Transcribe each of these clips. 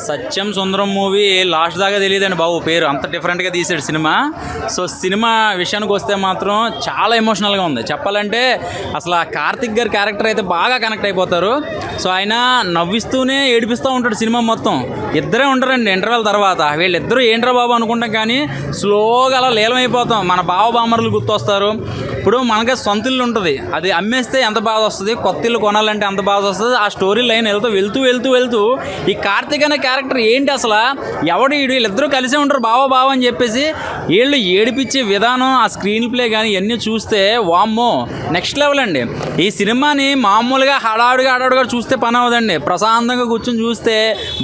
సత్యం సుందరం movie last దాకా తెలియదండి బాబు, పేరు అంత డిఫరెంట్గా తీసాడు సినిమా. సో సినిమా విషయానికి వస్తే మాత్రం చాలా ఎమోషనల్గా ఉంది. చెప్పాలంటే అసలు ఆ కార్తిక్ గారి క్యారెక్టర్ అయితే బాగా కనెక్ట్ అయిపోతారు. సో ఆయన నవ్విస్తూనే ఏడిపిస్తూ ఉంటాడు సినిమా మొత్తం. ఇద్దరే ఉంటారండి ఇంటర్వెల్ తర్వాత. వీళ్ళిద్దరూ ఏంట్రా బాబు అనుకుంటాం కానీ స్లోగా అలా లీలమైపోతాం. మన బావ బామ్మర్లు గుర్తొస్తారు. ఇప్పుడు మనకి సొంత ఇల్లు ఉంటుంది, అది అమ్మేస్తే ఎంత బాధ వస్తుంది, కొత్త ఇల్లు కొనాలంటే ఎంత బాధ వస్తుంది. ఆ స్టోరీ లైన్ వెళ్తూ ఈ కార్తిక్ అనే క్యారెక్టర్ ఏంటి అసలు ఎవడు వీళ్ళిద్దరూ కలిసే ఉంటారు బావ అని చెప్పేసి వీళ్ళు ఏడిపించే విధానం, ఆ స్క్రీన్ ప్లే కానీ ఇవన్నీ చూస్తే వామ్మో నెక్స్ట్ లెవెల్ అండి. ఈ సినిమాని మామూలుగా హడావుడిగా చూస్తే పని అవ్వదండి. ప్రశాంతంగా కూర్చొని చూస్తే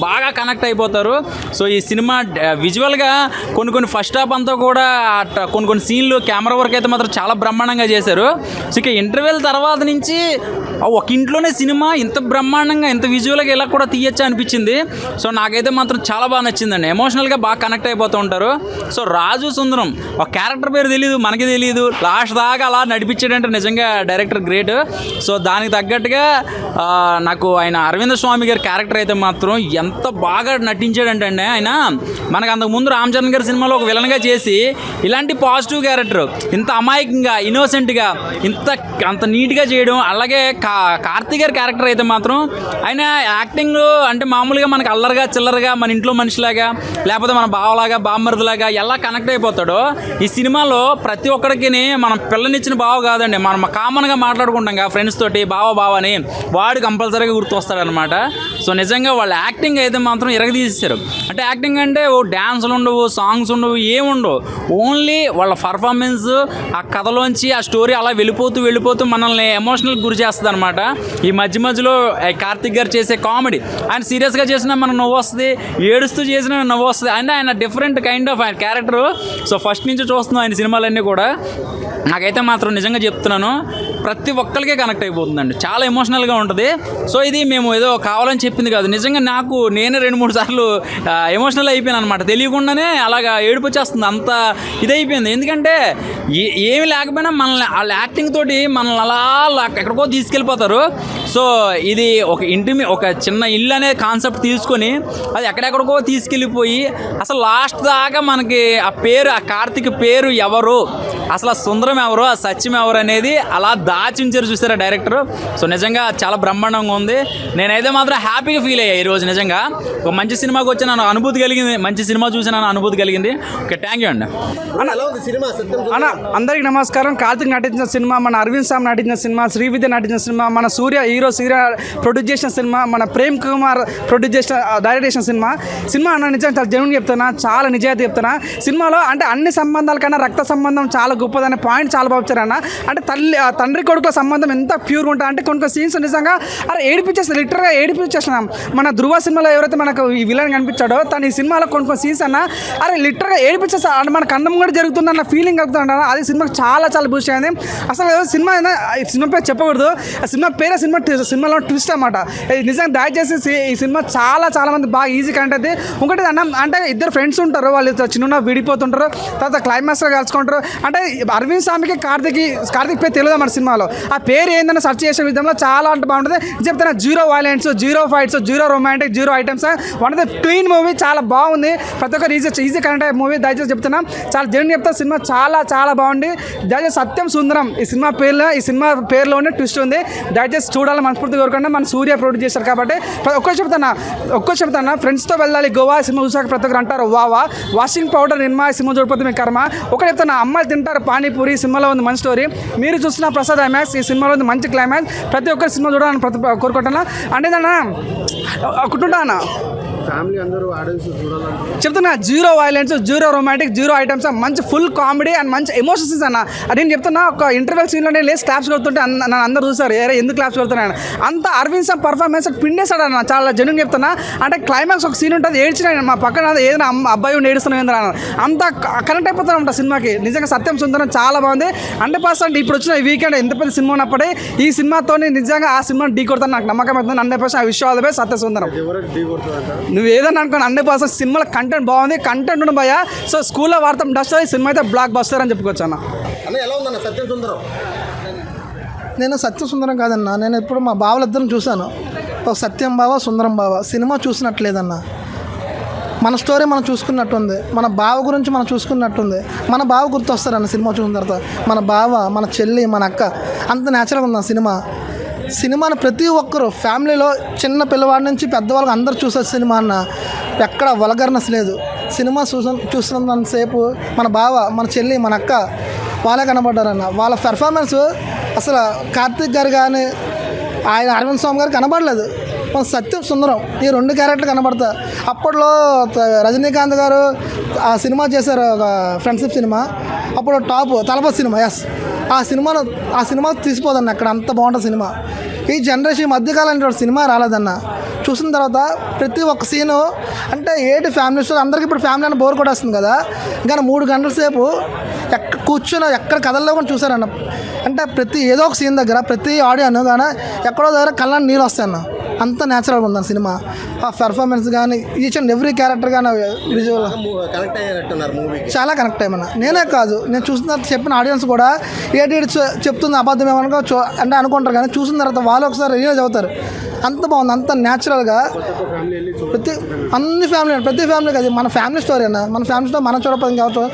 బాగా కనెక్ట్ అయిపోతారు. సో ఈ సినిమా విజువల్గా కొన్ని ఫస్ట్ హాఫ్ అంతా కూడా కొన్ని సీన్లు కెమెరా వర్క్ అయితే మాత్రం చాలా బ్రహ్మాండంగా చేశారు. సో ఇక ఇంటర్వెల్ తర్వాత నుంచి ఒక ఇంట్లోనే సినిమా ఇంత బ్రహ్మాండంగా ఇంత విజువల్గా ఇలా కూడా తీయచ్చు అనిపించింది. సో నాకైతే మాత్రం చాలా బాగా నచ్చిందండి. ఎమోషనల్గా బాగా కనెక్ట్ అయిపోతూ ఉంటారు. సో రాజు సుందరం ఒక క్యారెక్టర్ పేరు తెలియదు, మనకి తెలియదు, లాస్ట్ దాకా అలా నడిపించాడంటే నిజంగా డైరెక్టర్ గ్రేట్. సో దానికి తగ్గట్టుగా నాకు ఆయన అరవింద స్వామి గారి క్యారెక్టర్ అయితే మాత్రం ఎంత బాగా నటించాడంటే అండి, ఆయన మనకు అంతకుముందు రామ్ చరణ్ గారి సినిమాలో ఒక విలన్గా చేసి ఇలాంటి పాజిటివ్ క్యారెక్టర్ ఇంత అమాయకంగా ఇన్నోసెంట్గా అంత నీట్గా చేయడం. అలాగే కార్తీక్ గారి క్యారెక్టర్ అయితే మాత్రం ఆయన యాక్టింగ్ అంటే మామూలుగా మనకు అల్లరిగా చిల్లరగా మన ఇంట్లో మనిషిలాగా లేకపోతే మన బావలాగా బామ్మరిదిలాగా ఎలా కనెక్ట్ అయిపోతాడో ఈ సినిమాలో ప్రతి ఒక్కడికి మనం పిల్లనిచ్చిన బావ కాదండి, మనం కామన్గా మాట్లాడుకుంటాం కదా ఫ్రెండ్స్ తోటి బావ అని, వాడు కంపల్సరీగా గుర్తొస్తాడనమాట. సో నిజంగా వాళ్ళ యాక్టింగ్ అయితే మాత్రం ఇరగదీసేశారు. అంటే యాక్టింగ్ అంటే ఓ డ్యాన్సులు ఉండవు, సాంగ్స్ ఉండవు, ఏముండవు, ఓన్లీ వాళ్ళ పర్ఫార్మెన్స్ ఆ కథలోంచి ఆ స్టోరీ అలా వెళ్ళిపోతూ మనల్ని ఎమోషనల్ గురి చేస్తుంది అనమాట. ఈ మధ్యలో కార్తిక్ గారు చేసే కామెడీ, ఆయన సీరియస్గా చేసినా మనకు నవ్వు వస్తుంది, ఏడుస్తూ చేసినా నవ్వు వస్తుంది. అంటే ఆయన డిఫరెంట్ కైండ్ ఆఫ్ ఆయన క్యారెక్టర్. సో ఫస్ట్ నుంచి చూస్తున్నాం ఆయన సినిమాలన్నీ కూడా. నాకైతే మాత్రం నిజంగా చెప్తున్నాను ప్రతి ఒక్కరికే కనెక్ట్ అయిపోతుందండి, చాలా ఎమోషనల్గా ఉంటుంది. సో ఇది మేము ఏదో కావాలని చెప్పింది కాదు, నిజంగా నేనే 2-3 సార్లు ఎమోషనల్ అయిపోయాను అనమాట. తెలియకుండానే అలాగా ఏడుపు వచ్చేస్తుంది, అంత ఇదైపోయింది. ఎందుకంటే ఏమి లేకపోయినా మనల్ని వాళ్ళ యాక్టింగ్ తోటి మనల్ని అలా ఎక్కడికో తీసుకెళ్ళిపోతారు. సో ఇది ఒక చిన్న ఇల్లు అనే కాన్సెప్ట్ తీసుకొని అది ఎక్కడెక్కడికో తీసుకెళ్ళిపోయి అసలు లాస్ట్ దాకా మనకి ఆ పేరు, ఆ కార్తిక్ పేరు ఎవరు, అసలు ఆ సుందరం ఎవరు, ఆ సత్యం ఎవరు అనేది అలా దాచించారు చూసారా డైరెక్టర్. సో నిజంగా చాలా బ్రహ్మాండంగా ఉంది. నేనైతే మాత్రం హ్యాపీగా ఫీల్ అయ్యా ఈరోజు. నిజంగా ఒక మంచి సినిమాకి వచ్చి నాకు అనుభూతి కలిగింది, మంచి సినిమా చూసి నాకు అనుభూతి కలిగింది. ఓకే, థ్యాంక్ యూ అండి. అన్న అందరికీ నమస్కారం. కార్తిక్ నటించిన సినిమా, మన అరవింద్ సామ్ నటించిన సినిమా, శ్రీవిద్య నటించిన సినిమా, మన సూర్య ప్రొడ్యూస్ చేసిన సినిమా, మన ప్రేమ్ కుమార్ ప్రొడ్యూస్ చేసిన డైరెక్ట్ చేసిన సినిమా అన్న నిజంగా చాలా జెన్యూన్ చెప్తున్నా, చాలా నిజాయితీ చెప్తున్నా. సినిమాలో అంటే అన్ని సంబంధాల కన్నా రక్త సంబంధం చాలా గొప్పదనే పాయింట్ చాలా బాగా వచ్చారన్న. అంటే తండ్రి కొడుకుల సంబంధం ఎంత ప్యూర్గా ఉంటుంది అంటే కొన్ని సీన్స్ నిజంగా ఏడిపించేస్తారు, లిటరల్గా ఏడిపించేస్తున్నాం. మన ధృవ సినిమాలో ఎవరైతే మనకు ఈ విలన్ కనిపించాడో తను ఈ సినిమాలో కొన్ని సీన్స్ అన్న లిటరల్గా ఏడిపించేస్తా, అంటే మన కన్నం కూడా జరుగుతుందన్న ఫీలింగ్ కలుగుతుందన్న. అది సినిమాకి చాలా బూస్ట్ అయింది. అసలు సినిమా పేరు చెప్పకూడదు, సినిమాలో ట్విస్ట్ అన్నమాట. నిజంగా దయచేసి ఈ సినిమా చాలా మంది బాగా ఈజీ కనెక్ట్ అయితే. ఇంకోటి అన్న అంటే ఇద్దరు ఫ్రెండ్స్ ఉంటారు, వాళ్ళు చిన్న విడిపోతుంటారు, తర్వాత క్లైమాక్స్లో కలుసుకుంటారు. అంటే అరవింద్ స్వామికి కార్తిక్ పేరు తెలియదు మన సినిమాలో. ఆ పేరు ఏందని సెర్చ్ చేసే విధంలో చాలా అంటే బాగుంటుంది. చెప్తున్నా zero violence, zero fights, zero romantic, zero items, one of the clean movie, చాలా బాగుంది. ప్రతి ఒక్కరు ఈజీ కనెక్ట్ అయ్యే మూవీ. దయచేసి చెప్తున్నా, చాలా జెన్యూన్ చెప్తా. సినిమా చాలా బాగుంది. దయచేసి సత్యం సుందరం ఈ సినిమా పేరులోనే ట్విస్ట్ ఉంది. దయచేసి చూడాలని మనస్ఫూర్తి కోరుకుంటే మన సూర్య ప్రొడ్యూస్ చేశారు కాబట్టి ఒక్కో చెప్తాను ఫ్రెండ్స్తో వెళ్ళాలి గోవా సినిమా చూసాక ప్రతి ఒక్కరు అంటారు వాషింగ్ పౌడర్ నిర్మా సినిమా చూడకపోతే మీ కర్మ. ఒకటి చెప్తాను, అమ్మాయిలు తింటారు పానీపూరి సినిమాలో ఉంది మంచి స్టోరీ. మీరు చూస్తున్న ప్రసాద్ ఐమాక్స్ ఈ సినిమాలో ఉంది మంచి క్లైమాక్స్. ప్రతి ఒక్కరు సినిమా చూడాలని కోరుకుంటున్నా. అంటే ఒకటుంటా అన్న ఫ్యామిలీ అందరూ ఆడియన్స్ చెప్తున్నా, zero violence, zero romantic, zero items, మంచి ఫుల్ కామెడీ అండ్ మంచి ఎమోషన్స్ అన్న. అది నేను చెప్తున్నా, ఒక ఇంటర్వెల్ సీన్లో నేను లేచి క్లాప్స్ కొడుతుంటే నన్ను అందరూ చూసారు, ఎందుకు క్లాప్స్ కొడుతున్నాను అంత అరవింద్ సామ్ పర్ఫార్మెన్స్ పిండేశాడు అన్న. చాలా జెన్యూన్ చెప్తున్నా. అంటే క్లైమాక్స్ ఒక సీన్ ఉంటుంది, ఏడ్చిన మా పక్కన ఏదైనా అబ్బాయి ఏడుస్తున్నాను ఏంద్రా అంత కనెక్ట్ అయిపోతాను అంట సినిమాకి. నిజంగా సత్యం సుందరం చాలా బాగుంది. 100% ఇప్పుడు వచ్చిన ఈ వీకెండ్ ఎంత పెద్ద సినిమా ఉన్నప్పుడే ఈ సినిమాతో నిజంగా ఆ సినిమాని ఢీ కొడతాను నాకు నమ్మకం అవుతుంది. 100% ఆ విషయం ఆల్ సత్య సుందరం. నువ్వు ఏదన్నా అనుకోని 100% సినిమాలో కంటెంట్ బాగుంది, కంటెంట్ ఉండడం భయ. సో స్కూల్లో వాడతాం డస్ట్, సినిమా అయితే బ్లాక్ బస్టర్ అని చెప్పుకోవచ్చు అన్న. ఎలా ఉందన్న సత్యం సుందరం? నేను సత్య సుందరం కాదన్నా, నేను ఇప్పుడు మా బావలిద్దరిని చూశాను. ఒక సత్యం బావ సుందరం బావ సినిమా చూసినట్లేదన్న. మన స్టోరీ మనం చూసుకున్నట్టుంది, మన బావ గురించి మనం చూసుకున్నట్టుంది. మన బావ గుర్తొస్తారన్న సినిమా చూసిన తర్వాత. మన బావ, మన చెల్లి, మన అక్క అంత న్యాచురల్గా ఉంది సినిమా. సినిమాని ప్రతి ఒక్కరు ఫ్యామిలీలో చిన్న పిల్లవాడి నుంచి పెద్దవాళ్ళకి అందరూ చూసే సినిమా అన్న. ఎక్కడ వల్గర్నెస్ లేదు. సినిమా చూస్తున్నంతసేపు మన బావ, మన చెల్లి, మన అక్క వాళ్ళే కనబడ్డారన్న. వాళ్ళ పెర్ఫార్మెన్స్ అసలు కార్తీక్ గారు కానీ ఆయన అరవింద్ స్వామి గారు కనబడలేదు. మన సత్యం సుందరం ఈ 2 క్యారెక్టర్లు కనబడతా. అప్పట్లో రజనీకాంత్ గారు ఆ సినిమా చేశారు, ఒక ఫ్రెండ్షిప్ సినిమా, అప్పుడు టాప్ తలపతి సినిమా. ఆ సినిమా తీసిపోదన్న. అక్కడ అంత బాగుంటుంది సినిమా. ఈ జనరేషన్ మధ్యకాలం సినిమా రాలేదన్న. చూసిన తర్వాత ప్రతి ఒక్క సీను అంటే ఏటి ఫ్యామిలీ స్టోరీ. అందరికీ ఇప్పుడు ఫ్యామిలీ అని బోర్ కూడా వస్తుంది కదా, కానీ 3 గంటల సేపు కూర్చొని ఎక్కడ కథల్లో కూడా చూసారన్న. అంటే ప్రతి ఏదో ఒక సీన్ దగ్గర ప్రతి ఆడియన్ కానీ ఎక్కడో దగ్గర కళ్ళని నీళ్ళు వస్తాయన్న. అంత న్యాచురల్గా ఉందన్న సినిమా. ఆ పెర్ఫార్మెన్స్ కానీ ఈచ్ అండ్ ఎవ్రీ క్యారెక్టర్ కానీ విజువల్ కనెక్ట్ అయ్యారట్టున్నారు మూవీ. చాలా కనెక్ట్ అయ్యమన్నా. నేనే కాదు, నేను చూసిన చెప్పిన ఆడియన్స్ కూడా ఏటి చెప్తుంది అబద్ధం ఏమనుకో అంటే అనుకుంటారు, కానీ చూసిన తర్వాత వాళ్ళు ఒకసారి రియలైజ్ అవుతారు. అంత బాగుంది, అంత న్యాచురల్గా. ప్రతి ఫ్యామిలీ కాదు, మన ఫ్యామిలీ స్టోరీ అన్న. మన ఫ్యామిలీ స్టోరీ మనం చూడకపోతే కావచ్చు.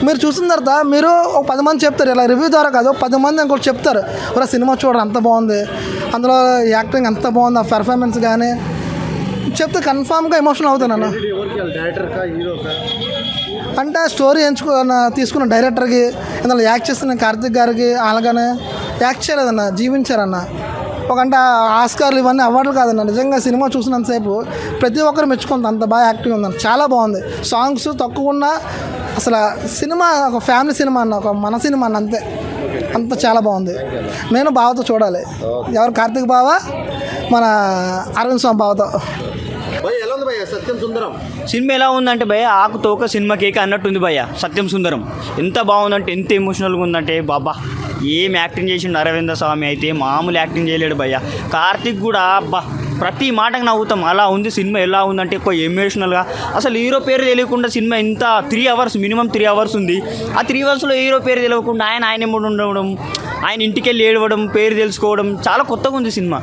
మీరు చూసిన తర్వాత మీరు ఒక 10 మంది చెప్తారు, ఇలా రివ్యూ ద్వారా కాదు, 10 మంది ఇంకోటి చెప్తారు, ఒక సినిమా చూడరు అంత బాగుంది, అందులో యాక్టింగ్ అంత బాగుంది, ఆ పెర్ఫార్మెన్స్ కానీ చెప్తే కన్ఫామ్గా ఎమోషనల్ అవుతానన్న. అంటే స్టోరీ తీసుకున్న డైరెక్టర్కి, అందులో యాక్ట్ చేస్తున్న కార్తీక్ గారికి అలాగనే యాక్ట్ చేయలేదన్న, జీవించారన్న. అంటే ఆస్కార్లు ఇవన్నీ అవార్డులు కాదన్న. నిజంగా సినిమా చూసినంతసేపు ప్రతి ఒక్కరు మెచ్చుకుంటారు, అంత బాగా యాక్టింగ్ ఉందన్న. చాలా బాగుంది. సాంగ్స్ తక్కువ ఉన్నా అసలు సినిమా ఒక ఫ్యామిలీ సినిమా అన్న, ఒక మన సినిమా అన్న. అంత చాలా బాగుంది. నేను బావతో చూడాలి. ఎవరు? కార్తీక్ బావ, మన అరవింద్ స్వామి బావతో. ఎలా ఉంది భయ్య సత్యం సుందరం సినిమా? ఎలా ఉందంటే భయ్య ఆకు తోక సినిమా కేక అన్నట్టుంది భయ్య. సత్యం సుందరం ఎంత బాగుందంటే, ఎంత ఎమోషనల్గా ఉందంటే బాబా, ఏం యాక్టింగ్ చేసిండు అరవింద స్వామి అయితే మామూలు యాక్టింగ్ చేయలేడు భయ్య. కార్తీక్ కూడా అబ్బా ప్రతి మాటకు నవ్వుతాం, అలా ఉంది సినిమా. ఎలా ఉందంటే ఎక్కువ ఎమోషనల్గా, అసలు హీరో పేరు తెలియకుండా సినిమా ఇంత 3 అవర్స్, మినిమం 3 అవర్స్ ఉంది. ఆ 3 అవర్స్లో హీరో పేరు తెలియకుండా ఆయన ఉండడం, ఆయన ఇంటికి వెళ్ళి ఏడవడం, పేరు తెలుసుకోవడం, చాలా కొత్తగా ఉంది సినిమా.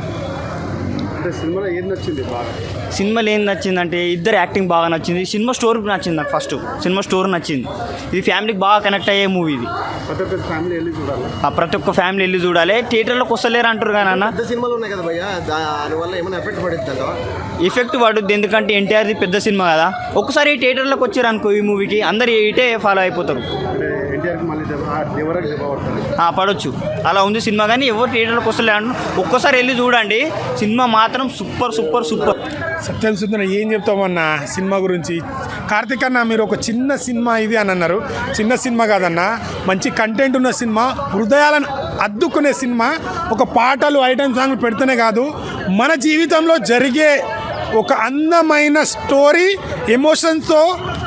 సినిమాలో ఏం నచ్చింది బాగా? సినిమాలో ఏం నచ్చిందంటే ఇద్దరు యాక్టింగ్ బాగా నచ్చింది. సినిమా స్టోరీ నచ్చింది నాకు. ఫస్ట్ సినిమా స్టోరీ నచ్చింది. ఇది ఫ్యామిలీకి బాగా కనెక్ట్ అయ్యే మూవీ ఇది. ప్రతి ఒక్క ఫ్యామిలీ వెళ్ళి చూడాలి. ప్రతి ఒక్క ఫ్యామిలీ వెళ్ళి చూడాలి. థియేటర్లోకి వస్తలేరు అంటారు కానీ అన్న, పెద్ద సినిమాలు ఉన్నాయి కదా భయ్య, దానివల్ల ఏమైనా ఎఫెక్ట్ పడుతుందా? ఎఫెక్ట్ పడుద్ది. ఎందుకంటే ఎన్టీఆర్ది పెద్ద సినిమా కదా. ఒక్కసారి థియేటర్లోకి వచ్చారు అనుకో ఈ మూవీకి, అందరు ఇటే ఫాలో అయిపోతారు. పడవచ్చు, అలా ఉంది సినిమా. కానీ ఎవరు థియేటర్లోకి వస్తలే అంటారు. ఒక్కసారి వెళ్ళి చూడండి, సినిమా మాత్రం సూపర్ సూపర్ సూపర్. సత్యం సుందరం ఏం చెప్తామన్నా సినిమా గురించి? కార్తీక్ అన్న, మీరు ఒక చిన్న సినిమా ఇది అని అన్నారు. చిన్న సినిమా కాదన్నా, మంచి కంటెంట్ ఉన్న సినిమా, హృదయాలను అద్దుకునే సినిమా. ఒక పాటలు, ఐటమ్ సాంగ్లు పెడితేనే కాదు, మన జీవితంలో జరిగే ఒక అందమైన స్టోరీ, ఎమోషన్స్తో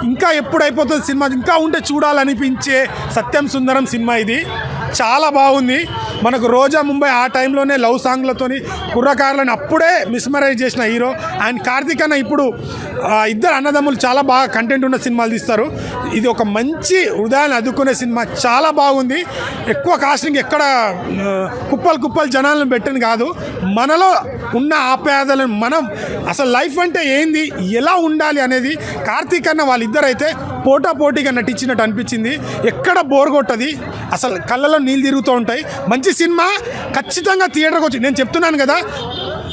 ఇంకా ఎప్పుడు అయిపోతుంది సినిమా, ఇంకా ఉంటే చూడాలనిపించే సత్యం సుందరం సినిమా ఇది. చాలా బాగుంది. మనకు రోజా ముంబై ఆ టైంలోనే లవ్ సాంగ్లతోని కుర్రకారులను అప్పుడే మిస్మరైజ్ చేసిన హీరో. అండ్ కార్తీక్ అన్న ఇప్పుడు ఇద్దరు అన్నదమ్ములు చాలా బాగా కంటెంట్ ఉన్న సినిమాలు తీస్తారు. ఇది ఒక మంచి హృదయాన్ని అద్దుకునే సినిమా, చాలా బాగుంది. ఎక్కువ కాస్టింగ్ ఎక్కడ కుప్పలు జనాలను పెట్టింది కాదు, మనలో ఉన్న ఆప్యాయతలను, మనం అసలు లైఫ్ అంటే ఏంది, ఎలా ఉండాలి అనేది కార్తీక్ అన్న వాళ్ళిద్దరైతే పోటాపోటీగా నటించినట్టు అనిపించింది. ఎక్కడ బోర్ కొట్టది, అసలు కళ్ళలో నీళ్ళు తిరుగుతూ ఉంటాయి. మంచి సినిమా, ఖచ్చితంగా థియేటర్కి వచ్చి, నేను చెప్తున్నాను కదా,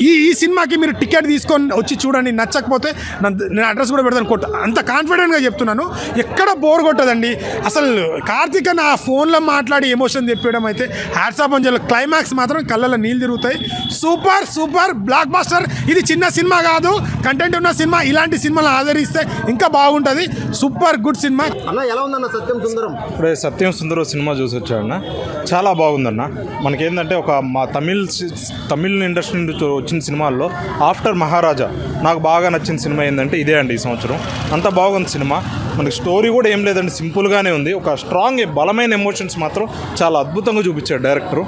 ఈ సినిమాకి మీరు టికెట్ తీసుకొని వచ్చి చూడండి. నచ్చకపోతే నేను అడ్రస్ కూడా పెడతాను, అంత కాన్ఫిడెంట్గా చెప్తున్నాను. ఎక్కడ బోర్ కొట్టదండి. అసలు కార్తీక్ అన్న ఆ ఫోన్లో మాట్లాడి ఎమోషన్ తెప్పడం అయితే హ్యాట్సాప్ అని చెప్పి, క్లైమాక్స్ మాత్రం కళ్ళలో నీళ్ళు తిరుగుతాయి. Super super block buster. ఇది చిన్న సినిమా కాదు, కంటెంట్ ఉన్న సినిమా. ఇలాంటి సినిమాలు ఆదరిస్తే ఇంకా బాగుంటుంది. సూపర్ గుడ్ సినిమా అన్న. ఎలా ఉందన్న సత్యం సుందరం? ఇప్పుడే సత్యం సుందరం సినిమా చూసి వచ్చాడన్న, చాలా బాగుందన్న. మనకేంటంటే ఒక మా తమిళ్ ఇండస్ట్రీ నుండి వచ్చిన సినిమాల్లో ఆఫ్టర్ మహారాజా నాకు బాగా నచ్చిన సినిమా ఏంటంటే ఇదే అండి. ఈ సంవత్సరం అంత బాగుంది సినిమా. మనకి స్టోరీ కూడా ఏం లేదండి, సింపుల్గానే ఉంది. ఒక స్ట్రాంగ్ బలమైన ఎమోషన్స్ మాత్రం చాలా అద్భుతంగా చూపించాడు డైరెక్టరు.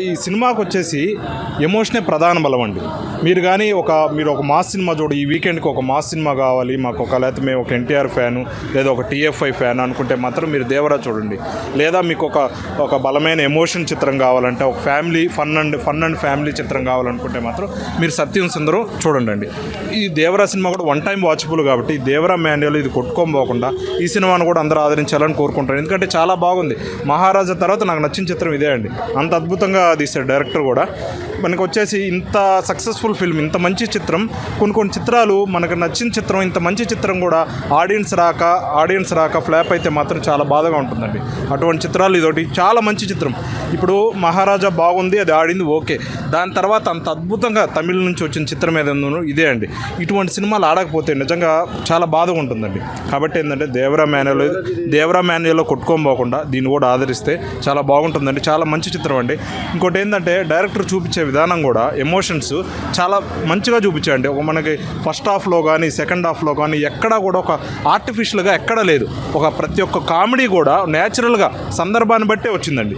ఈ సినిమాకి వచ్చేసి ఎమోషనే ప్రధాన బలం అండి. మీరు ఒక మాస్ సినిమా చూడు, ఈ వీకెండ్కి ఒక మాస్ సినిమా కావాలి మాకు, లేకపోతే మేము ఒక ఎన్టీఆర్ ఫ్యాను లేదా ఒక టీఎఫ్ఐ ఫ్యాన్ అనుకుంటే మాత్రం మీరు దేవరా చూడండి. లేదా మీకు ఒక బలమైన ఎమోషన్ చిత్రం కావాలంటే, ఒక ఫ్యామిలీ ఫన్ అండ్ ఫ్యామిలీ చిత్రం కావాలనుకుంటే మాత్రం మీరు సత్యం సుందరం చూడండి. ఈ దేవరా సినిమా కూడా వన్ టైం వాచబుల్ కాబట్టి ఈ దేవరా మాన్యువల్ ఇది కొట్టుకోబోకుండా ఈ సినిమాను కూడా అందరూ ఆదరించాలని కోరుకుంటాను. ఎందుకంటే చాలా బాగుంది. మహారాజా తర్వాత నాకు నచ్చిన చిత్రం ఇదే అండి. అంత అద్భుతంగా తీశాడు డైరెక్టర్ కూడా. మనకు వచ్చేసి ఇంత సక్సెస్ఫుల్ ఫిల్మ్, ఇంత మంచి చిత్రం, కొన్ని చిత్రాలు మనకు నచ్చిన చిత్రం, ఇంత మంచి చిత్రం కూడా ఆడియన్స్ రాక ఫ్లాప్ అయితే మాత్రం చాలా బాధగా ఉంటుందండి. అటువంటి చిత్రాలు ఇదొకటి చాలా మంచి చిత్రం. ఇప్పుడు మహారాజా బాగుంది, అది ఆడింది ఓకే. దాని తర్వాత అంత అద్భుతంగా తమిళ నుంచి వచ్చిన చిత్రం ఏదైనా ఇదే అండి. ఇటువంటి సినిమాలు ఆడకపోతే నిజంగా చాలా బాధగా ఉంటుందండి. కాబట్టి ఏంటంటే దేవరా మాన్యువల్లో కొట్టుకోబోకుండా దీన్ని కూడా ఆదరిస్తే చాలా బాగుంటుందండి. చాలా మంచి చిత్రం అండి. ఇంకోటి ఏంటంటే డైరెక్టర్ చూపించే విధానం కూడా ఎమోషన్స్ చాలా మంచిగా చూపించాయండి. మనకి ఫస్ట్ హాఫ్లో కానీ సెకండ్ హాఫ్లో కానీ ఎక్కడా కూడా ఒక ఆర్టిఫిషియల్గా ఎక్కడా లేదు. ప్రతి ఒక్క కామెడీ కూడా న్యాచురల్గా సందర్భాన్ని బట్టే వచ్చిందండి.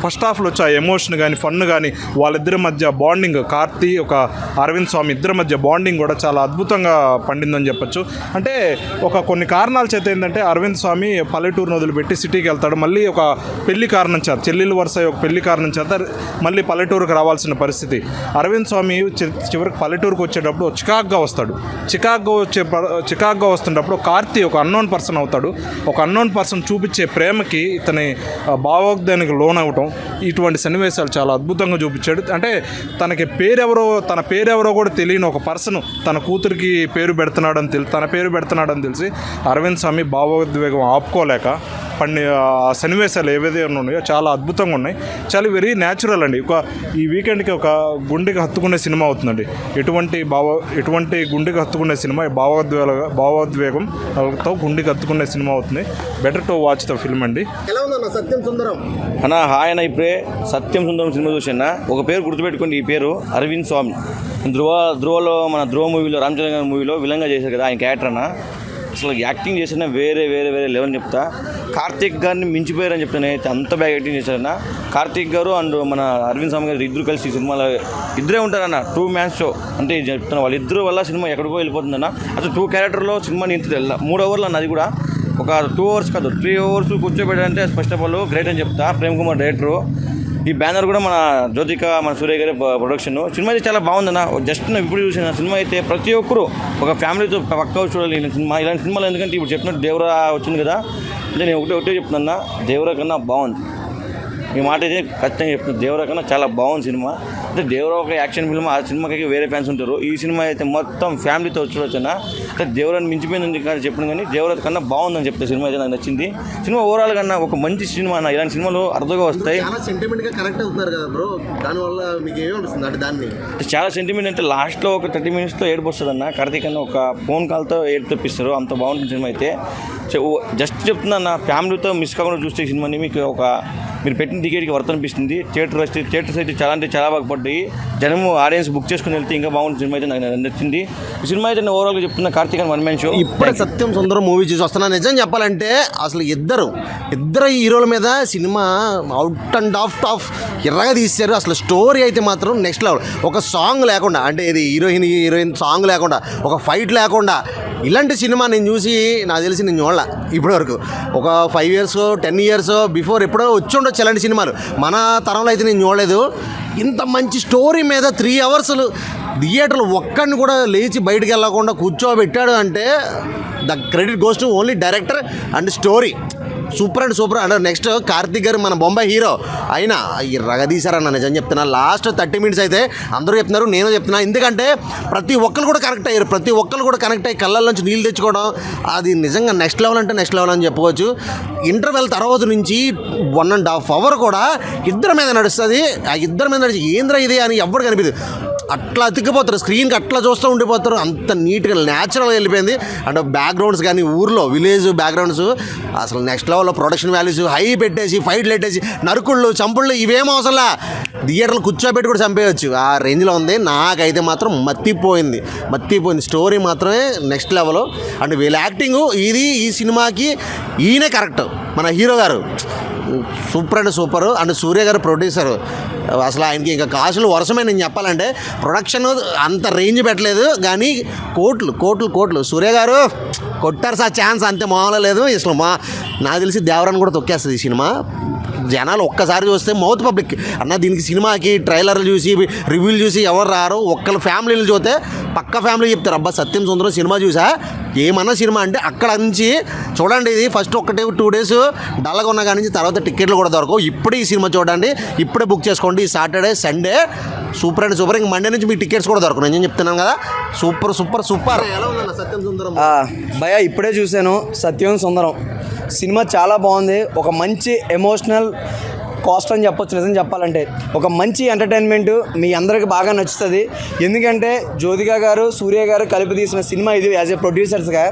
ఫస్ట్ హాఫ్లో వచ్చే ఎమోషన్ కానీ ఫన్ కానీ వాళ్ళిద్దరి మధ్య బాండింగ్, కార్తీ ఒక అరవింద్ స్వామి ఇద్దరి మధ్య బాండింగ్ కూడా చాలా అద్భుతంగా పండిందని చెప్పొచ్చు. అంటే కొన్ని కారణాల చేత ఏంటంటే అరవింద్ స్వామి పల్లెటూరును వదిలిపెట్టి సిటీకి వెళ్తాడు. మళ్ళీ ఒక పెళ్లి కారణం చేత, చెల్లెలు వరుస ఒక పెళ్లి కారణం చేత మళ్ళీ పల్లెటూరుకు రావాల్సిన పరిస్థితి. అరవింద్ స్వామి చివరికి పల్లెటూరుకు వచ్చేటప్పుడు చికాగ్గా వస్తాడు. చికాగ్గా వస్తున్నప్పుడు కార్తీ ఒక అన్నోన్ పర్సన్ అవుతాడు. ఒక అన్నోన్ పర్సన్ చూపించే ప్రేమకి ఇతని భావోద్వేగానికి లోనవటం, ఇటువంటి సన్నివేశాలు చాలా అద్భుతంగా చూపించాడు. అంటే తన పేరెవరో కూడా తెలియని ఒక పర్సన్ తన కూతురికి తన పేరు పెడుతున్నాడని తెలిసి అరవింద్ స్వామి భావోద్వేగం ఆపుకోలేక సన్నివేశాలు ఏవైతే ఉన్నాయో చాలా అద్భుతంగా ఉన్నాయి. చాలా వెరీ న్యాచురల్ అండి. ఈ వీకెండ్కి ఒక గుండెకి హత్తుకునే సినిమా అవుతుందండి. ఎటువంటి గుండెకి హత్తుకునే సినిమా, భావోద్వేగంతో గుండెకి హత్తుకునే సినిమా అవుతుంది. Better to watch the film అండి. ఎలా ఉందన్న సత్యం సుందరం? ఆయన ఇప్పుడే సత్యం సుందరం సినిమా చూసిన ఒక పేరు గుర్తుపెట్టుకోండి. ఈ పేరు అరవింద్ స్వామి. ధ్రువలో మన ధ్రువ మూవీలో రామచంద్ర గారి మూవీలో విలన్గా చేశారు కదా ఆయన క్యారెక్టర్ అన్న. అసలు యాక్టింగ్ చేసిన వేరే లెవెల్ చెప్తా. కార్తీక్ గారిని మించిపోయారని చెప్తాను. అయితే అంత బాగా యాక్టింగ్ చేశారన్న. కార్తీక్ గారు అండ్ మన అరవింద్ స్వామి గారు ఇద్దరు కలిసి సినిమాలో ఇద్దరే ఉంటారన్న. 2 మ్యాన్స్ షో అంటే చెప్తున్నా. వాళ్ళిద్దరు వల్ల సినిమా ఎక్కడికో వెళ్ళిపోతుందన్న. అసలు 2 క్యారెక్టర్లో సినిమా నింతది 3 అవర్లు అన్న. అది కూడా ఒక 2 అవర్స్ కాదు 3 అవర్స్ కూర్చోబెట్టారంటే ఫస్ట్ ఆఫ్ ఆల్ గ్రేట్ అని చెప్తా. ప్రేమ్ కుమార్ డైరెక్టరు. ఈ బ్యానర్ కూడా మన జ్యోతిక, మన సూర్య గారి ప్రొడక్షన్. సినిమా అయితే చాలా బాగుందన్న. జస్ట్ ఇప్పుడు చూసిన సినిమా అయితే ప్రతి ఒక్కరు ఒక ఫ్యామిలీతో పక్కా చూడాలి సినిమా. ఇలాంటి సినిమాలు ఎందుకంటే ఇప్పుడు చెప్పినట్టు దేవరా వచ్చింది కదా, అంటే నేను ఒకటే చెప్తున్నా, దేవరా కన్నా బాగుంది. ఈ మాట అయితే ఖచ్చితంగా చెప్తున్నాను. దేవరా కన్నా చాలా బాగుంది సినిమా. అంటే దేవరా ఒక యాక్షన్ ఫిల్మ్, ఆ సినిమాకి వేరే ఫ్యాన్స్ ఉంటారు. ఈ సినిమా అయితే మొత్తం ఫ్యామిలీతో చూడొచ్చున్నా. అంటే దేవరాని మించిపోయిందని కానీ చెప్పిన కానీ దేవరా కన్నా బాగుందని చెప్తే సినిమా అయితే నాకు నచ్చింది. సినిమా ఓవరాల్ కన్నా ఒక మంచి సినిమా అన్న. ఇలాంటి సినిమాలు అర్థంగా వస్తాయి. చాలా సెంటిమెంట్గా కనెక్ట్ అవుతున్నారు కదా బ్రో, దానివల్ల మీకు ఏమనిపిస్తుంది? అంటే దాన్ని చాలా సెంటిమెంట్ అంటే లాస్ట్లో ఒక 30 మినిట్స్లో ఏడుపు వస్తుంది అన్న. కార్తీక్ అన్న ఒక ఫోన్ కాల్తో ఏడుపు తెప్పిస్తారు. అంత బాగుంటుంది సినిమా అయితే. జస్ట్ చెప్తున్నా అన్న, ఫ్యామిలీతో మిస్ కాకుండా చూస్తే సినిమాని మీకు మీరు పెట్టిన టికెట్కి వర్త్ అనిపిస్తుంది. థియేటర్స్ అయితే చాలా బాగా పడ్డాయి. జనము ఆడియన్స్ బుక్ చేసుకుని వెళ్తే ఇంకా బాగుంటుంది సినిమా అయితే నాకు నచ్చింది. ఈ సినిమా అయితే నేను ఓవరాల్గా చెప్తున్నా కార్తీక్ అని 1 మ్యాన్ షో. ఇప్పుడే సత్యం సుందరం మూవీ చూసి వస్తున్నా. నిజం చెప్పాలంటే అసలు ఇద్దరు హీరోల మీద సినిమా అవుట్ అండ్ ఆఫ్ ఎర్రగా తీశారు. అసలు స్టోరీ అయితే మాత్రం నెక్స్ట్ లెవెల్. ఒక సాంగ్ లేకుండా, అంటే ఇది హీరోయిన్ సాంగ్ లేకుండా, ఒక ఫైట్ లేకుండా ఇలాంటి సినిమా నేను చూసి నాకు తెలిసి నేను చూడాల ఇప్పటివరకు. ఒక 5 years 10 years బిఫోర్ ఎప్పుడో వచ్చి ఉండొచ్చు ఇలాంటి సినిమాలు. మన తరంలో అయితే నేను చూడలేదు. ఇంత మంచి స్టోరీ మీద 3 hours థియేటర్లు ఒక్కడిని కూడా లేచి బయటకు వెళ్ళకుండా కూర్చోబెట్టాడు అంటే the credit goes to only director and story. Super అంటే నెక్స్ట్ కార్తీక్ గారు మన బొంబాయి హీరో అయినా రగదీశారన్న. నిజం చెప్తున్నా. లాస్ట్ 30 minutes అయితే అందరూ చెప్తున్నారు, నేను చెప్తున్నా. ఎందుకంటే ప్రతి ఒక్కరు కూడా కనెక్ట్ అయ్యి కళ్ళల్లోంచి నీళ్ళు తెచ్చుకోవడం, అది నిజంగా నెక్స్ట్ లెవెల్ అంటే నెక్స్ట్ లెవెల్ అని చెప్పుకోవచ్చు. ఇంటర్వెల్ తర్వాత నుంచి 1.5 hours కూడా ఇద్దరి మీద నడుస్తుంది. ఆ ఇద్దరి మీద నడిచి ఏంద్రా ఇది అని ఎవ్వరు కనిపించదు. అట్లా అతికిపోతారు, స్క్రీన్కి అట్లా చూస్తూ ఉండిపోతారు. అంత నీట్గా న్యాచురల్గా వెళ్ళిపోయింది. అంటే బ్యాక్గ్రౌండ్స్ కానీ ఊర్లో విలేజ్ బ్యాక్గ్రౌండ్స్ అసలు నెక్స్ట్ లెవెల్లో ప్రొడక్షన్ వాల్యూస్ హై పెట్టేసి ఫైట్లు పెట్టేసి నరుకుళ్ళు చంపుళ్ళు ఇవేం అవసరంలా థియేటర్లు కూర్చోబెట్టి కూడా చంపేయచ్చు. ఆ రేంజ్లో ఉంది. నాకైతే మాత్రం మత్తిపోయింది. స్టోరీ మాత్రమే నెక్స్ట్ లెవెల్. అంటే వీళ్ళ యాక్టింగ్ ఈ సినిమాకి ఈయనే కరెక్ట్. మన హీరో గారు సూపర్ అంటే సూపర్. అండ్ సూర్య గారు ప్రొడ్యూసర్. అసలు ఆయనకి ఇంకా కాసులు వర్షమే. నేను చెప్పాలంటే ప్రొడక్షన్ అంత రేంజ్ పెట్టలేదు కానీ కోట్లు సూర్య గారు కొట్టారు సార్ ఛాన్స్, అంతే మామూలు లేదు. అసలు నాకు తెలిసి దేవరాన్ని కూడా తొక్కేస్తుంది ఈ సినిమా. జనాలు ఒక్కసారి చూస్తే మౌత్ పబ్లిక్ అన్న దీనికి సినిమాకి ట్రైలర్లు చూసి రివ్యూలు చూసి ఎవరు రారు. ఒక్కళ్ళ ఫ్యామిలీలు చూస్తే పక్క ఫ్యామిలీ చెప్తారు అబ్బా సత్యం సుందరం సినిమా చూసా ఏమన్నా సినిమా అంటే అక్కడ నుంచి చూడండి. ఇది ఫస్ట్ 1-2 డేస్ డల్గా ఉన్నా కానీ తర్వాత టికెట్లు కూడా దొరకవు. ఇప్పుడే ఈ సినిమా చూడండి, ఇప్పుడే బుక్ చేసుకోండి. Saturday Sunday super and super. ఇంక మండే నుంచి మీకు టికెట్స్ కూడా దొరకవు. నేను చెప్తున్నాను కదా సూపర్. ఎలా ఉందన్న సత్యం సుందరం? భయ ఇప్పుడే చూశాను సత్యం సుందరం సినిమా చాలా బాగుంది. ఒక మంచి ఎమోషనల్ కాస్ట్ అని చెప్పొచ్చు. నిజం చెప్పాలంటే ఒక మంచి ఎంటర్టైన్మెంట్ మీ అందరికి బాగా నచ్చుతుంది. ఎందుకంటే జ్యోతిక గారు సూర్య గారు కలిపి తీసిన సినిమా ఇది. యాజ్ ఏ ప్రొడ్యూసర్స్గా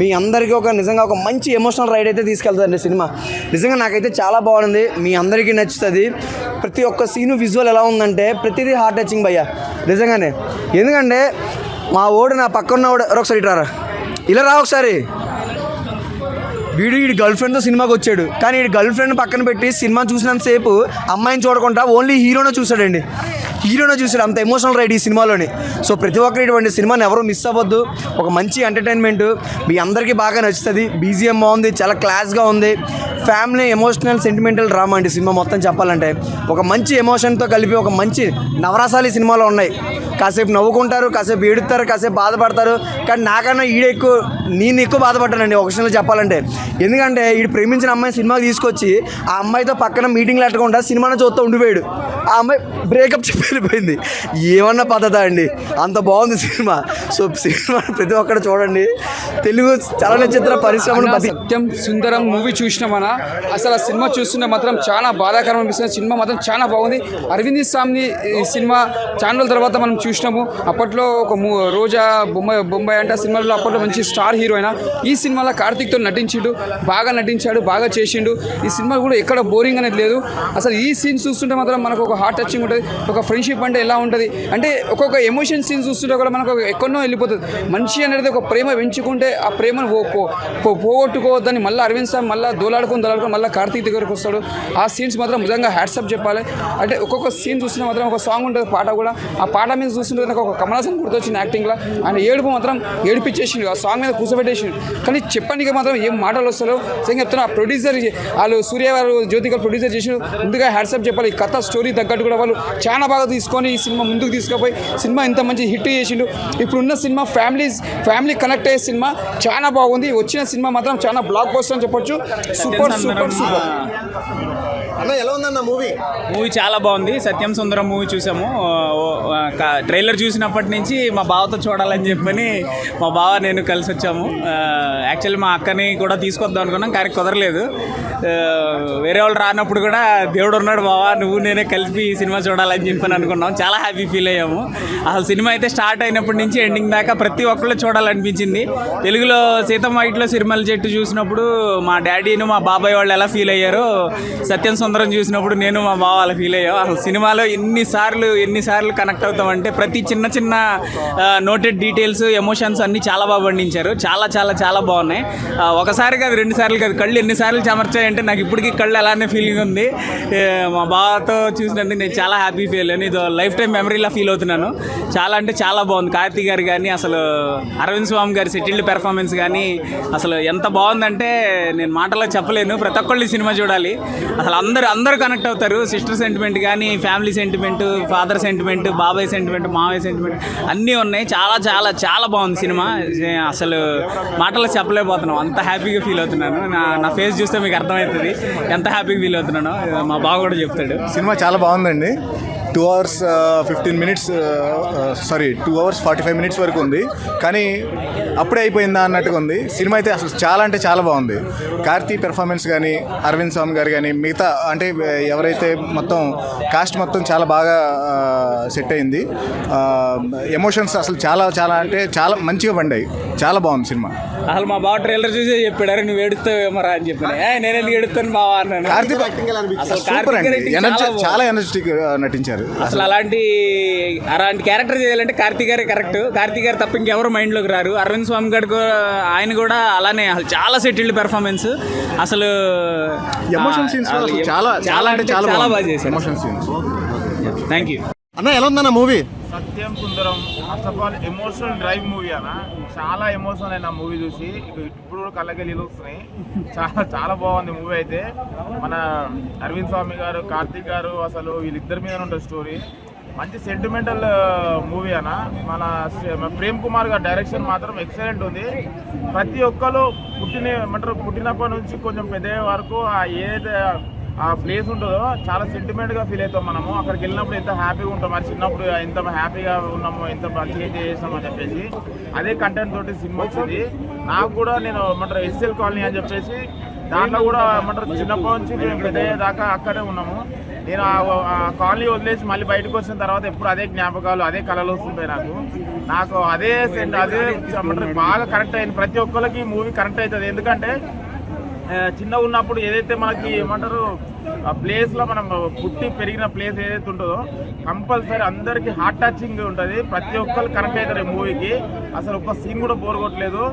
మీ అందరికీ నిజంగా ఒక మంచి ఎమోషనల్ రైడ్ అయితే తీసుకెళ్తుందండి సినిమా. నిజంగా నాకైతే చాలా బాగుంది. మీ అందరికీ నచ్చుతుంది. ప్రతి ఒక్క సీను విజువల్ ఎలా ఉందంటే ప్రతిదీ హార్ట్ టచింగ్ భయ్య నిజంగానే. ఎందుకంటే మా ఓడు నా పక్కన ఒకసారి ఇట్రారా ఇలా రా ఒకసారి. వీడి గర్ల్ ఫ్రెండ్తో సినిమాకి వచ్చాడు కానీ వీడి గర్ల్ ఫ్రెండ్ పక్కన పెట్టి సినిమా చూసినంతసేపు అమ్మాయిని చూడకుండా ఓన్లీ హీరోనే చూశాడు. అంత ఎమోషనల్ రైడ్ ఈ సినిమాలోని. సో ప్రతి ఒక్కరు ఇటువంటి సినిమాని ఎవరూ మిస్ అవ్వద్దు. ఒక మంచి ఎంటర్టైన్మెంట్ మీ అందరికీ బాగా నచ్చుతుంది. బీజిఎం బాగుంది, చాలా క్లాస్గా ఉంది. ఫ్యామిలీ ఎమోషనల్ సెంటిమెంటల్ డ్రామా అండి సినిమా మొత్తం చెప్పాలంటే. ఒక మంచి ఎమోషన్తో కలిపి ఒక మంచి నవరసాలు ఈ సినిమాలో ఉన్నాయి. కాసేపు నవ్వుకుంటారు, కాసేపు ఏడుస్తారు, కాసేపు బాధపడతారు. కానీ నాకన్నా నేను ఎక్కువ బాధపడ్డానండి ఒక విషయంలో చెప్పాలంటే. ఎందుకంటే వీడు ప్రేమించిన అమ్మాయిని సినిమాకి తీసుకొచ్చి ఆ అమ్మాయితో పక్కన మీటింగ్లు పెట్టకుండా సినిమాను చూస్తూ ఉండిపోయాడు. ఆ అమ్మాయి బ్రేకప్ చెప్పి వెళ్ళిపోయింది. ఏమన్నా పద్ధత అండి, అంత బాగుంది సినిమా. సో సినిమా ప్రతి ఒక్కరు చూడండి. తెలుగు చలనచిత్ర పరిశ్రమను సత్యం సుందరం మూవీ చూసినామన్నా అసలు ఆ సినిమా చూస్తుంటే మాత్రం చాలా బాధాకరం అనిపిస్తుంది. సినిమా మాత్రం చాలా బాగుంది. అరవింద్ స్వామి ఈ సినిమా ఛానల్ తర్వాత మనం చూసినాము. అప్పట్లో ఒక రోజా బొంబాయి అంటే ఆ సినిమాలో అప్పట్లో మంచి స్టార్ హీరోయిన్. ఈ సినిమాలో కార్తీక్తో బాగా నటించాడు, బాగా చేసిండు. ఈ సినిమా కూడా ఎక్కడ బోరింగ్ అనేది లేదు. అసలు ఈ సీన్ చూస్తుంటే మాత్రం మనకు ఒక హార్ట్ టచింగ్ ఉంటుంది. ఒక ఫ్రెండ్షిప్ అంటే ఎలా ఉంటుంది అంటే ఒక్కొక్క ఎమోషన్ సీన్ చూస్తుంటే కూడా మనకు ఎక్కడో వెళ్ళిపోతుంది. మనిషి అనేది ఒక ప్రేమ పెంచుకుంటే ఆ ప్రేమను పోగొట్టుకోవద్దని మళ్ళీ అరవింద్ స్వామి మళ్ళీ దోలాడుకొని మళ్ళీ కార్తీక్ దగ్గరకు వస్తాడు. ఆ సీన్స్ మాత్రం నిజంగా హ్యాట్సప్ చెప్పాలి. అంటే ఒక్కొక్క సీన్ చూస్తుంటే మాత్రం ఒక సాంగ్ ఉంటుంది, పాట కూడా. ఆ పాట మీద చూస్తుంటే నాకు ఒక కమలాసన్ గుర్తొచ్చింది యాక్టింగ్లో. ఆయన ఏడుపు మాత్రం ఏడిపించేసిండు, ఆ సాంగ్ మీద కూర్చోబెట్టేసిండు. కానీ చెప్పడానికి మాత్రం ఏం మాటలు వస్తారో నిజంగా చెప్తున్నా. ఆ ప్రొడ్యూసర్ వాళ్ళు సూర్య గారు జ్యోతిక ప్రొడ్యూసర్ చేసిన ముందుగా హ్యాట్సప్ చెప్పాలి. ఈ కథ స్టోరీ తగ్గట్టు కూడా వాళ్ళు చాలా బాగా తీసుకొని ఈ సినిమా ముందుకు తీసుకుపోయి సినిమా ఇంత మంచి హిట్ చేసిండు. ఇప్పుడున్న సినిమా ఫ్యామిలీ కనెక్ట్ అయ్యే సినిమా చాలా బాగుంది. వచ్చిన సినిమా మాత్రం చాలా బ్లాక్ బస్టర్ అని చెప్పొచ్చు. సూపర్. అన్న ఎలా ఉందన్న మూవీ చాలా బాగుంది. సత్యం సుందరం మూవీ చూసాము. ట్రైలర్ చూసినప్పటి నుంచి మా బావతో చూడాలని చెప్పని మా బావ నేను కలిసి వచ్చాము. యాక్చువల్లీ మా అక్కని కూడా తీసుకొద్దాం అనుకున్నాం కానీ కుదరలేదు. వేరే వాళ్ళు రానప్పుడు కూడా దేవుడు ఉన్నాడు బావా నువ్వు నేనే కలిపి ఈ సినిమా చూడాలని చెప్పని అనుకున్నాం. చాలా హ్యాపీ ఫీల్ అయ్యాము. అసలు సినిమా అయితే స్టార్ట్ అయినప్పటి నుంచి ఎండింగ్ దాకా ప్రతి ఒక్కళ్ళు చూడాలనిపించింది. తెలుగులో సీతమ్మ ఇట్లో సిరిమల్ల చెట్టు చూసినప్పుడు మా డాడీను మా బాబాయ్ వాళ్ళు ఎలా ఫీల్ అయ్యారో సత్యం సుందరం చూసినప్పుడు నేను మా బావ అలా ఫీల్ అయ్యాం. అసలు సినిమాలో ఎన్నిసార్లు కనెక్ట్ అవుతామంటే ప్రతి చిన్న నోటెడ్ డీటెయిల్స్ ఎమోషన్స్ అన్నీ చాలా బాగా పండించారు. చాలా బాగున్నాయి. ఒకసారి కాదు 2 సార్లు కాదు, కళ్ళు ఎన్నిసార్లు చెమర్చాయంటే నాకు ఇప్పటికీ కళ్ళు అలానే ఫీలింగ్ ఉంది. మా బావతో చూసినందుకు నేను చాలా హ్యాపీ ఫీల్ అయ్యాను. ఇది లైఫ్ టైం మెమరీలా ఫీల్ అవుతున్నాను. చాలా బాగుంది. కార్తీక్ గారు కానీ అసలు అరవింద్ స్వామి గారి సెటిల్డ్ పెర్ఫార్మెన్స్ కానీ అసలు ఎంత బాగుందంటే నేను మాటలో చెప్పలేను. ప్రతి ఒక్కళ్ళు ఈ సినిమా చూడాలి. అసలు అందరూ కనెక్ట్ అవుతారు. సిస్టర్ సెంటిమెంట్ కానీ ఫ్యామిలీ సెంటిమెంట్, ఫాదర్ సెంటిమెంట్, బాబాయ్ సెంటిమెంట్, మావయ్య సెంటిమెంట్ అన్నీ ఉన్నాయి. చాలా బాగుంది సినిమా. అసలు మాటల్లో చెప్పలేకపోతున్నాం. అంత హ్యాపీగా ఫీల్ అవుతున్నాను. నా ఫేస్ చూస్తే మీకు అర్థమవుతుంది ఎంత హ్యాపీగా ఫీల్ అవుతున్నానో. మా బావ కూడా చెప్తాడు. సినిమా చాలా బాగుందండి. 2 hours 15 minutes sorry 2 hours 45 minutes వరకు ఉంది, కానీ అప్పుడే అయిపోయిందా అన్నట్టుగా ఉంది. సినిమా అయితే అసలు చాలా అంటే చాలా బాగుంది. కార్తీ పెర్ఫార్మెన్స్ కానీ, అరవింద్ స్వామి గారు కానీ, మిగతా అంటే ఎవరైతే మొత్తం కాస్ట్ మొత్తం చాలా బాగా సెట్ అయింది. ఎమోషన్స్ అసలు చాలా చాలా అంటే చాలా మంచిగా పండాయి. చాలా బాగుంది సినిమా. అసలు మా బావ ట్రైలర్ చూసే చెప్పాడు, అరే నువ్వు ఏడుస్తావేమరా అని చెప్పి. నేను ఎందుకు ఏడుస్తాను బావా అన్నాను. కార్తీక్ అసలు సూపర్ అండి, కార్తీక్ ఎనర్జీ చాలా ఎనర్జెటిక్ నటించారు. అసలు అలాంటి క్యారెక్టర్ చేయాలంటే కార్తీక్ గారే కరెక్ట్. కార్తీక్ గారు తప్ప ఇంకెవరు మైండ్లోకి రారు. అరవింద్ స్వామి గారు ఆయన కూడా అలానే అసలు చాలా సెటిల్డ్ పెర్ఫార్మెన్స్. అసలు ఎమోషన్ సీన్స్ చాలా చాలా అంటే చాలా బాగా చేశారు. Emotion scenes. థ్యాంక్ యూ అన్న ఎలా ఉందన్న movie? Satyam Sundaram first of all emotional drive movie అన్న. చాలా ఎమోషనల్ అయిన మూవీ చూసి ఇప్పుడు కూడా కళ్ళకి నీళ్ళు వస్తున్నాయి. చాలా చాలా బాగుంది మూవీ అయితే. మన అరవింద్ స్వామి గారు, కార్తీక్ గారు, అసలు వీళ్ళిద్దరి మీద ఉంటుంది స్టోరీ. మంచి సెంటిమెంటల్ మూవీ అన్న. మన ప్రేమ్ కుమార్ గారి డైరెక్షన్ మాత్రం ఎక్సలెంట్ ఉంది. ప్రతి ఒక్కరు పుట్టినప్పటి నుంచి కొంచెం పెద్ద వరకు ఏదైతే ఆ ప్లేస్ ఉంటుందో చాలా సెంటిమెంట్గా ఫీల్ అవుతాం మనము. అక్కడికి వెళ్ళినప్పుడు ఎంత హ్యాపీగా ఉంటాం, మరి చిన్నప్పుడు ఎంత హ్యాపీగా ఉన్నామో, ఎంత మంచిగా చేసామో అని చెప్పేసి అదే కంటెంట్ తోటి సినిమా వచ్చింది. నాకు కూడా నేను ఎస్ఎల్ కాలనీ అని చెప్పేసి దాంట్లో కూడా చిన్నప్పటి నుంచి మేము పెద్ద దాకా అక్కడే ఉన్నాము. నేను ఆ కాలనీ వదిలేసి మళ్ళీ బయటకు వచ్చిన తర్వాత ఎప్పుడు అదే జ్ఞాపకాలు, అదే కళలు వస్తుంటాయి నాకు అదే బాగా కనెక్ట్ అయింది. ప్రతి ఒక్కరికి ఈ మూవీ కనెక్ట్ అవుతుంది. ఎందుకంటే చిన్నగా ఉన్నప్పుడు ఏదైతే మనకి ఆ ప్లేస్లో మనం పుట్టి పెరిగిన ప్లేస్ ఏదైతే ఉంటుందో కంపల్సరీ అందరికీ హార్ట్ టచింగ్ ఉంటుంది. ప్రతి ఒక్కరు కనెక్ట్ అవుతారు ఈ మూవీకి. అసలు ఒక్క సీన్ కూడా బోర్ కొట్టలేదు.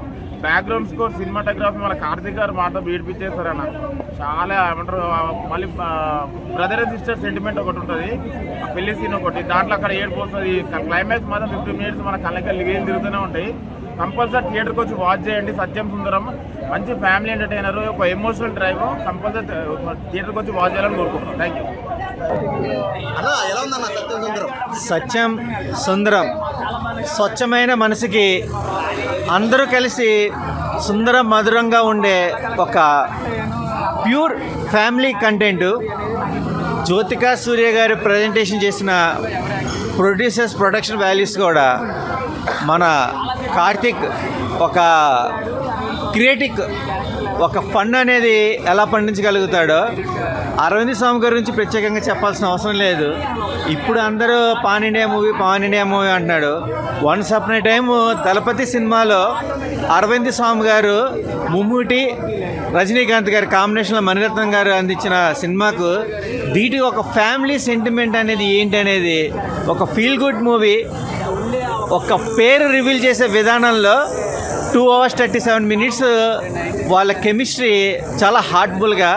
బ్యాక్గ్రౌండ్ స్కోర్, సినిమాటోగ్రఫీ మన కార్తీక్ గారు మాట బీడిపించేస్తారన్న. చాలా మళ్ళీ బ్రదర్ అండ్ సిస్టర్ సెంటిమెంట్ ఒకటి ఉంటుంది, ఆ పెళ్లి సీన్ ఒకటి, దాంట్లో అక్కడ ఏడిపోతుంది. క్లైమాక్స్ మాత్రం 15 minutes మన కళ్ళకి లిగేలు తిరుగుతూనే ఉంటాయి. కంపల్సరీ థియేటర్కి వచ్చి వాచ్ చేయండి. సత్యం సుందరం మంచి ఫ్యామిలీ ఎంటర్టైనర్, ఒక ఎమోషనల్ డ్రైవ్. కంపల్సరీ థియేటర్కి వచ్చి వాచ్ చేయాలని కోరుకుంటున్నాను. Thank you. అన్న ఎలా ఉందన్న సత్యం సుందరం? సత్యం సుందరం స్వచ్ఛమైన మనసుకి అందరూ కలిసి సుందరం మధురంగా ఉండే ఒక ప్యూర్ ఫ్యామిలీ కంటెంట్. జ్యోతికా సూర్య గారు ప్రజెంటేషన్ చేసిన ప్రొడ్యూసర్స్ ప్రొడక్షన్ వాల్యూస్ కూడా మన కార్తిక్ ఒక క్రియేటివ్ ఒక ఫన్ అనేది ఎలా పండించగలుగుతాడో అరవింద్ స్వామి గారి గురించి ప్రత్యేకంగా చెప్పాల్సిన అవసరం లేదు. ఇప్పుడు అందరూ పాన్ ఇండియా మూవీ అంటున్నాడు. వన్స్ అపాన్ ఏ టైమ్ దళపతి సినిమాలో అరవింద్ స్వామి గారు ముమ్మూటి రజనీకాంత్ గారి కాంబినేషన్లో మణిరత్నం గారు అందించిన సినిమాకు ధీటుగా ఒక ఫ్యామిలీ సెంటిమెంట్ అనేది ఏంటి అనేది ఒక ఫీల్ గుడ్ మూవీ. ఒక పేరు రివీల్ చేసే విధానంలో 2 hours 37 minutes వాళ్ళ కెమిస్ట్రీ చాలా హార్ట్ఫుల్గా,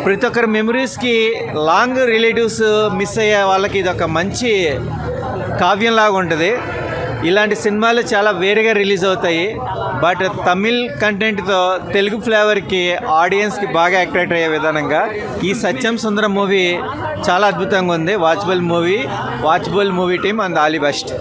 ప్రతి ఒక్కరి మెమరీస్కి లాంగ్ రిలేటివ్స్ మిస్ అయ్యే వాళ్ళకి ఇది ఒక మంచి కావ్యంలాగా ఉంటుంది. ఇలాంటి సినిమాలు చాలా వేరేగా రిలీజ్ అవుతాయి. బట్ తమిళ్ కంటెంట్తో తెలుగు ఫ్లేవర్కి ఆడియన్స్కి బాగా అట్రాక్ట్ అయ్యే విధానంగా ఈ సత్యం సుందరం మూవీ చాలా అద్భుతంగా ఉంది. Watchable movie team and all the best.